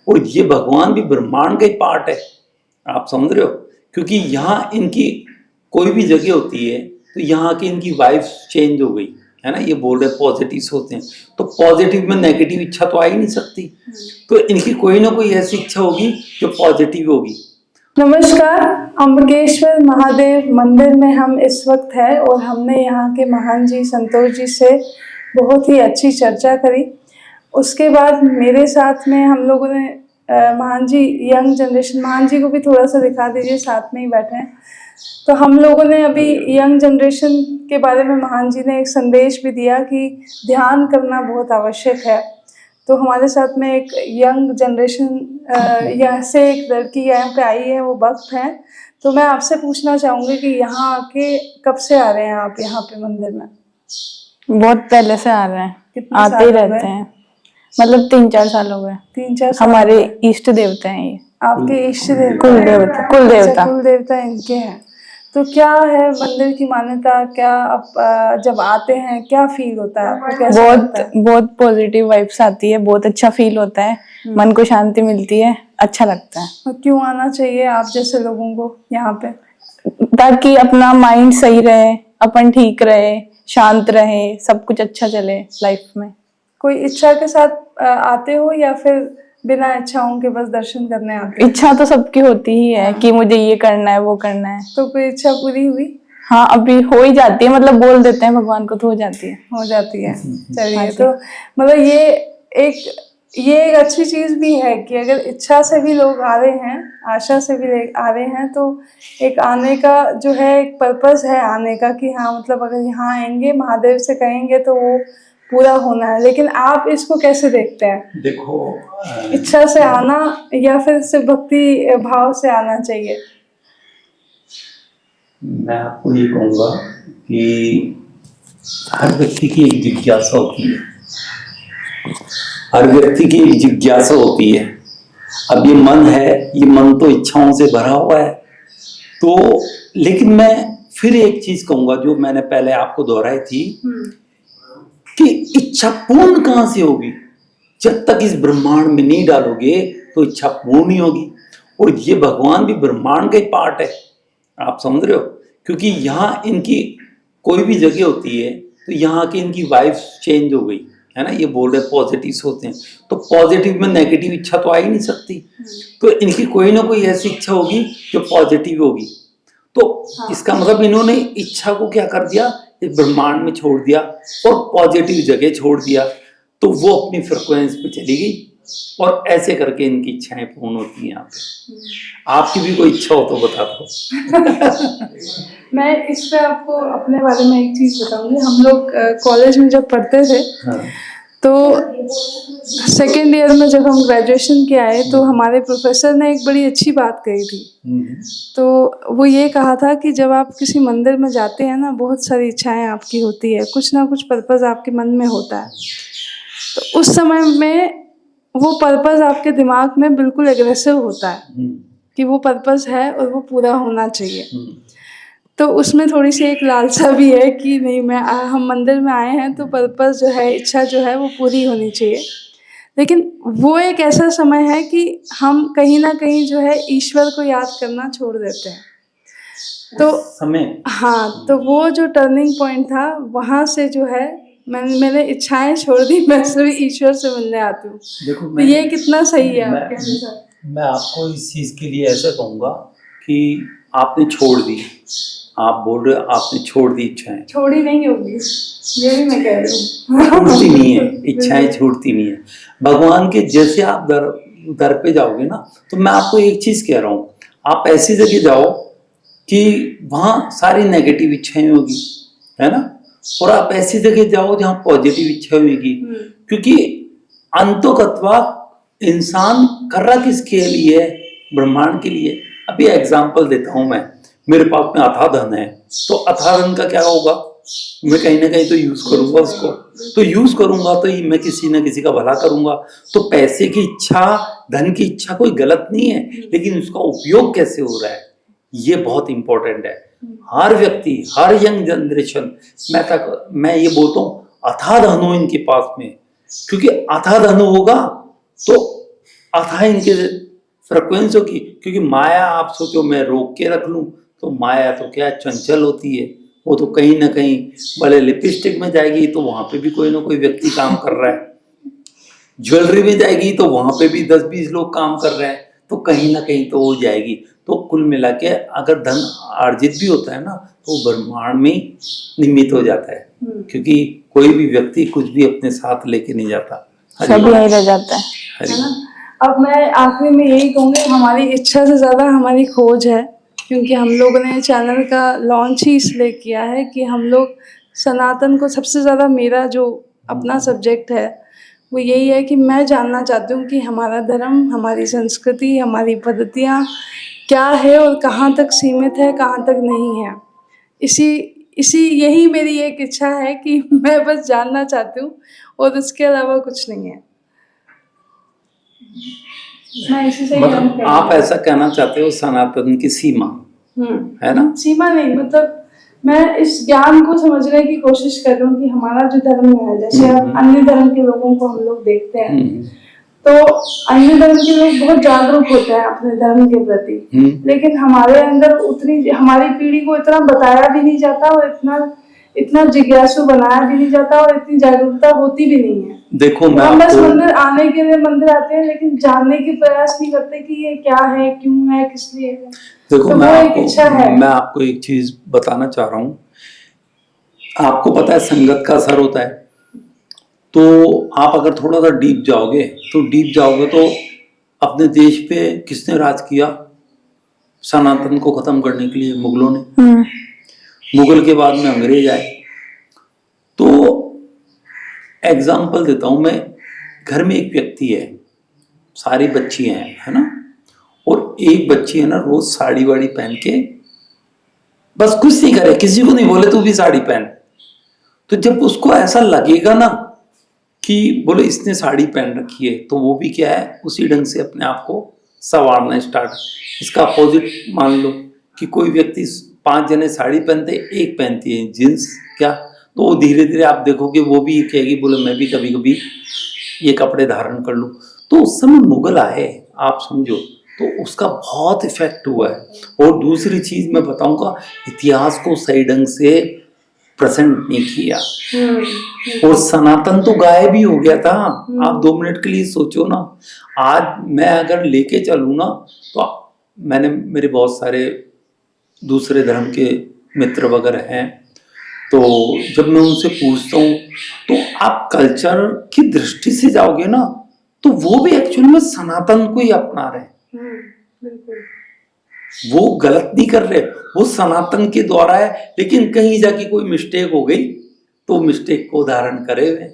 और ये भगवान भी ब्रह्मांड का ही पार्ट है, आप समझ रहे हो। क्योंकि यहाँ इनकी कोई भी जगह होती है तो यहाँ की इनकी वाइफ चेंज हो गई है ना, ये बोल रहे पॉजिटिव होते हैं, तो पॉजिटिव में नेगेटिव इच्छा तो आ ही नहीं सकती, तो इनकी कोई ना कोई ऐसी इच्छा होगी जो पॉजिटिव होगी। नमस्कार, अम्बकेश्वर महादेव मंदिर में हम इस वक्त है और हमने यहाँ के महान जी संतोष जी से बहुत ही अच्छी चर्चा करी। उसके बाद मेरे साथ में हम लोगों ने महान जी यंग जनरेशन, महान जी को भी थोड़ा सा दिखा दीजिए, साथ में ही बैठे हैं। तो हम लोगों ने अभी यंग जनरेशन के बारे में महान जी ने एक संदेश भी दिया कि ध्यान करना बहुत आवश्यक है। तो हमारे साथ में एक यंग जनरेशन यहाँ से एक लड़की यहाँ पे आई है, वो भक्त हैं। तो मैं आपसे पूछना चाहूँगी कि यहाँ आके कब से आ रहे हैं आप यहाँ पे मंदिर में? बहुत पहले से आ रहे हैं, आते ही रहते हैं, मतलब 3-4 साल हो गए। 3-4 साल हमारे इष्ट देवता हैं ये। आपके इष्ट देवता? कुल देवता इनके हैं। तो क्या है मंदिर की मान्यता, क्या आप जब आते हैं क्या फील होता है आपको, कैसा लगता है? बहुत पॉजिटिव वाइब्स आती है, बहुत अच्छा फील होता है, मन को शांति मिलती है, अच्छा लगता है। और क्यों आना चाहिए आप जैसे लोगों को यहाँ पे? ताकि अपना माइंड सही रहे, अपन ठीक रहे, शांत रहे, सब कुछ अच्छा चले लाइफ में। कोई इच्छा के साथ आते हो या फिर बिना इच्छाओं के बस दर्शन करने आते हो? इच्छा तो सबकी होती ही है कि मुझे ये करना है, वो करना है। तो कोई इच्छा पूरी हुई? हाँ, अभी हो ही जाती है, मतलब बोल देते हैं भगवान को तो हो जाती है। चलिए, तो मतलब ये एक अच्छी चीज भी है कि अगर इच्छा से भी लोग आ रहे हैं, आशा से भी आ रहे हैं, तो एक आने का जो है एक पर्पस है आने का कि हाँ मतलब अगर यहाँ आएंगे महादेव से कहेंगे तो वो पूरा होना है। लेकिन आप इसको कैसे देखते हैं? देखो, इच्छा से आना या फिर सिर्फ भक्ति भाव से आना चाहिए? मैं आपको ये कहूँगा कि हर व्यक्ति की एक जिज्ञासा होती है, हर व्यक्ति की एक जिज्ञासा होती है। अब ये मन है, ये मन तो इच्छाओं से भरा हुआ है, तो लेकिन मैं फिर एक चीज कहूँगा जो मैंने पहले आपको दोहराई थी कि इच्छा पूर्ण कहाँ से होगी? जब तक इस ब्रह्मांड में नहीं डालोगे तो इच्छा पूर्ण नहीं होगी। और ये भगवान भी ब्रह्मांड का ही पार्ट है, आप समझ रहे हो। क्योंकि यहाँ इनकी कोई भी जगह होती है तो यहाँ की इनकी वाइफ चेंज हो गई है ना, ये बोल रहे पॉजिटिव होते हैं, तो पॉजिटिव में नेगेटिव इच्छा तो आ ही नहीं सकती, तो इनकी कोई ना कोई ऐसी इच्छा होगी जो पॉजिटिव होगी। तो इसका मतलब इन्होंने इच्छा को क्या कर दिया, इस ब्रह्मांड में छोड़ दिया और पॉजिटिव जगह छोड़ दिया, तो वो अपनी फ्रिक्वेंस पे चली गई और ऐसे करके इनकी इच्छाएं पूर्ण होती हैं। यहाँ पे आपकी भी कोई इच्छा हो तो बता दो। मैं इस पे आपको अपने बारे में एक चीज बताऊंगी। हम लोग कॉलेज में जब पढ़ते थे तो सेकेंड ईयर में जब हम ग्रेजुएशन के आए तो हमारे प्रोफेसर ने एक बड़ी अच्छी बात कही थी। तो वो ये कहा था कि जब आप किसी मंदिर में जाते हैं ना, बहुत सारी इच्छाएं आपकी होती है, कुछ ना कुछ पर्पस आपके मन में होता है, तो उस समय में वो पर्पस आपके दिमाग में बिल्कुल एग्रेसिव होता है कि वो पर्पस है और वो पूरा होना चाहिए। तो उसमें थोड़ी सी एक लालसा भी है कि नहीं, हम मंदिर में आए हैं तो पर्पस जो है, इच्छा जो है वो पूरी होनी चाहिए। लेकिन वो एक ऐसा समय है कि हम कहीं ना कहीं जो है ईश्वर को याद करना छोड़ देते हैं। तो समय, हाँ, तो वो जो टर्निंग पॉइंट था, वहाँ से जो है मैंने इच्छाएं छोड़ दी, मैं सिर्फ ईश्वर से मिलने आती हूँ। तो ये कितना सही है आपके अनुसार? मैं आपको इस चीज के लिए ऐसा कहूँगा कि आपने छोड़ दी, आप बोल रहे हो आपने छोड़ दी इच्छाएं। छोड़ी नहीं होगी, ये भी मैं कह रही हूँ। छूटती नहीं है, इच्छाएं छूटती नहीं है। भगवान के जैसे आप दर पे जाओगे ना, तो मैं आपको एक चीज कह रहा हूँ, आप ऐसी जगह जाओ कि वहाँ सारी नेगेटिव इच्छाएं होगी, है ना, और आप ऐसी जगह जाओ जहाँ पॉजिटिव इच्छा होगी। क्योंकि अंतोगत्वा इंसान कर रहा किसके लिए है? ब्रह्मांड के लिए। अभी एग्जाम्पल देता हूँ मैं, मेरे पास में अथाह धन है, तो अथाह धन का क्या होगा, मैं कहीं ना कहीं तो यूज करूंगा उसको, तो यूज करूंगा तो मैं किसी ना किसी का भला करूंगा। तो पैसे की इच्छा, धन की इच्छा कोई गलत नहीं है, लेकिन उसका उपयोग कैसे हो रहा है ये बहुत इंपॉर्टेंट है। हर व्यक्ति, हर यंग जनरेशन, मैं ये बोलता हूँ अथाह धन हो इनके पास में, क्योंकि अथाह धन होगा तो अथाह इनके फ्रिक्वेंसियों की, क्योंकि माया आप सोचो मैं रोक के रख लूं तो माया तो क्या चंचल होती है, वो तो कहीं ना कहीं भले लिपस्टिक में जाएगी तो वहां पे भी कोई ना कोई व्यक्ति काम कर रहा है, ज्वेलरी में जाएगी तो वहां पे भी 10-20 लोग काम कर रहे हैं, तो कहीं ना कहीं तो हो जाएगी। तो कुल मिला के अगर धन अर्जित भी होता है ना तो वो ब्रह्मांड में निमित हो जाता है, क्योंकि कोई भी व्यक्ति कुछ भी अपने साथ लेके नहीं जाता, सब यही रह जाता है। है ना। अब मैं आखिरी में यही कहूँगी, हमारी इच्छा से ज़्यादा हमारी खोज है, क्योंकि हम लोगों ने चैनल का लॉन्च ही इसलिए किया है कि हम लोग सनातन को, सबसे ज़्यादा मेरा जो अपना सब्जेक्ट है वो यही है कि मैं जानना चाहती हूँ कि हमारा धर्म, हमारी संस्कृति, हमारी पद्धतियाँ क्या है और कहाँ तक सीमित है, कहाँ तक नहीं है। इसी यही मेरी एक इच्छा है कि मैं बस जानना चाहती हूँ और उसके अलावा कुछ नहीं है। मैं इसी से ही मतलब आप ऐसा कहना चाहते हो सनातन की सीमा है ना? सीमा नहीं, मतलब मैं इस ज्ञान को समझने की कोशिश कर रही हूँ कि हमारा जो धर्म है, जैसे अन्य धर्म के लोगों को हम लोग देखते हैं तो अन्य धर्म के लोग बहुत जागरूक होते हैं अपने धर्म के प्रति, लेकिन हमारे अंदर उतनी, हमारी पीढ़ी को इतना बताया भी नहीं जाता और इतना जिज्ञासु बनाया भी नहीं जाता और इतनी जागरूकता होती भी नहीं है। देखो मैं हम बस मंदिर आने के लिए मंदिर आते हैं, लेकिन जानने की प्रयास नहीं करते कि ये क्या है, क्यों है, किस लिए है। देखो तो मैं आपको एक चीज बताना चाह रहा हूँ। आपको पता है संगत का असर होता है, तो आप अगर थोड़ा सा डीप जाओगे तो अपने देश पे किसने राज किया? सनातन को खत्म करने के लिए मुगलों ने। मुगल के बाद में अंग्रेज आए। तो एग्जाम्पल देता हूं मैं, घर में एक व्यक्ति है, सारी बच्चियां हैं, है ना, और एक बच्ची है ना रोज साड़ी वाड़ी पहन के बस कुछ नहीं करे, किसी को नहीं बोले तू भी साड़ी पहन। तो जब उसको ऐसा लगेगा ना कि बोले इसने साड़ी पहन रखी है, तो वो भी क्या है उसी ढंग से अपने आप को संवारना स्टार्ट। इसका अपोजिट मान लो कि कोई व्यक्ति 5 जने साड़ी पहनते, एक पहनती है जींस, क्या, तो धीरे धीरे आप देखोगे वो भी कहेगी बोले मैं भी कभी कभी ये कपड़े धारण कर लूं। तो उस समय मुगल आए, आप समझो, तो उसका बहुत इफेक्ट हुआ है। और दूसरी चीज मैं बताऊंगा, इतिहास को सही ढंग से प्रेजेंट नहीं किया और सनातन तो गायब ही हो गया था। आप 2 मिनट के लिए सोचो ना, आज मैं अगर लेके चलूं ना, तो मेरे बहुत सारे दूसरे धर्म के मित्र वगैरह हैं, तो जब मैं उनसे पूछता हूँ तो आप कल्चर की दृष्टि से जाओगे ना तो वो भी एक्चुअली में सनातन को ही अपना रहे हैं। बिल्कुल, वो गलत नहीं कर रहे, वो सनातन के द्वारा है, लेकिन कहीं जाके कोई मिस्टेक हो गई तो मिस्टेक को धारण करे हुए।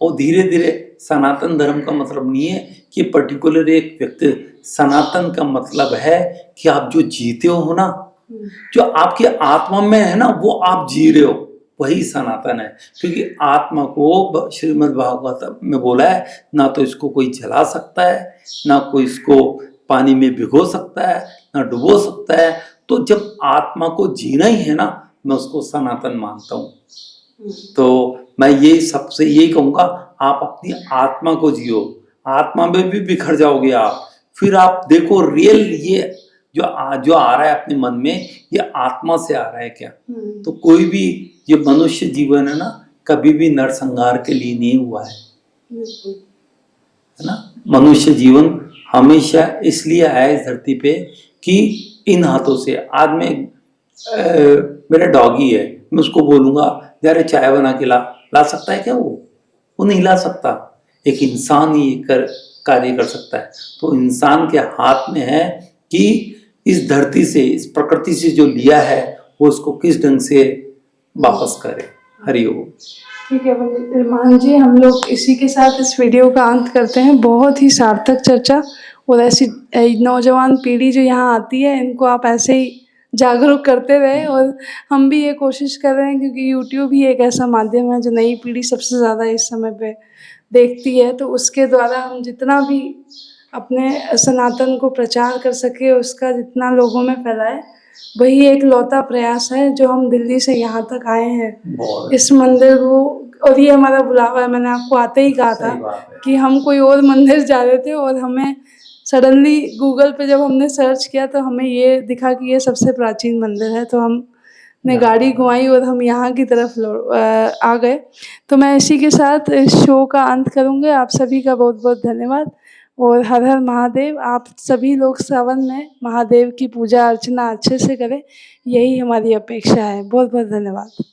और धीरे धीरे सनातन धर्म का मतलब नहीं है कि पर्टिकुलर एक व्यक्ति, सनातन का मतलब है कि आप जो जीते हो ना, जो आपके आत्मा में है ना, वो आप जी रहे हो, वही सनातन है। क्योंकि आत्मा को श्रीमद् भागवत में बोला है, ना तो इसको कोई जला सकता है, ना कोई इसको पानी में भिगो सकता है, ना डुबो सकता है। तो जब आत्मा को जीना ही है ना, मैं उसको सनातन मानता हूँ। तो मैं ये सबसे यही कहूँगा, आप अपनी आत्मा को जियो, आत्मा में भी बिखर जाओगे आप, फिर आप देखो रियल ये जो आ रहा है अपने मन में, ये आत्मा से आ रहा है क्या। तो कोई भी ये मनुष्य जीवन है ना, कभी भी नरसंहार के लिए नहीं हुआ है ना। मनुष्य जीवन हमेशा इसलिए आया है इस धरती पे कि इन हाथों से, आज मैं मेरा डॉगी है, मैं उसको बोलूंगा यार चाय बना के ला सकता है क्या? वो नहीं ला सकता। एक इंसान ही कार्य कर सकता है। तो इंसान के हाथ में है कि इस धरती से, इस प्रकृति से जो लिया है वो उसको किस ढंग से वापस करे। हरिओम। ठीक है मान जी, हम लोग इसी के साथ इस वीडियो का अंत करते हैं। बहुत ही सार्थक चर्चा, और ऐसी नौजवान पीढ़ी जो यहाँ आती है इनको आप ऐसे ही जागरूक करते रहे, और हम भी ये कोशिश कर रहे हैं क्योंकि यूट्यूब ही एक ऐसा माध्यम है जो नई पीढ़ी सबसे ज़्यादा इस समय पे देखती है। तो उसके द्वारा हम जितना भी अपने सनातन को प्रचार कर सके, उसका जितना लोगों में फैलाए, वही एक लौता प्रयास है जो हम दिल्ली से यहाँ तक आए हैं। इस मंदिर को और ये हमारा बुलावा है। मैंने आपको आते ही कहा था सही बात है। कि हम कोई और मंदिर जा रहे थे और हमें सडनली गूगल पे जब हमने सर्च किया तो हमें ये दिखा कि ये सबसे प्राचीन मंदिर है, तो हमने गाड़ी घुमाई और हम यहाँ की तरफ आ गए। तो मैं इसी के साथ इस शो का अंत करूँगी। आप सभी का बहुत बहुत धन्यवाद और हर हर महादेव। आप सभी लोग सावन में महादेव की पूजा अर्चना अच्छे से करें, यही हमारी अपेक्षा है। बहुत बहुत धन्यवाद।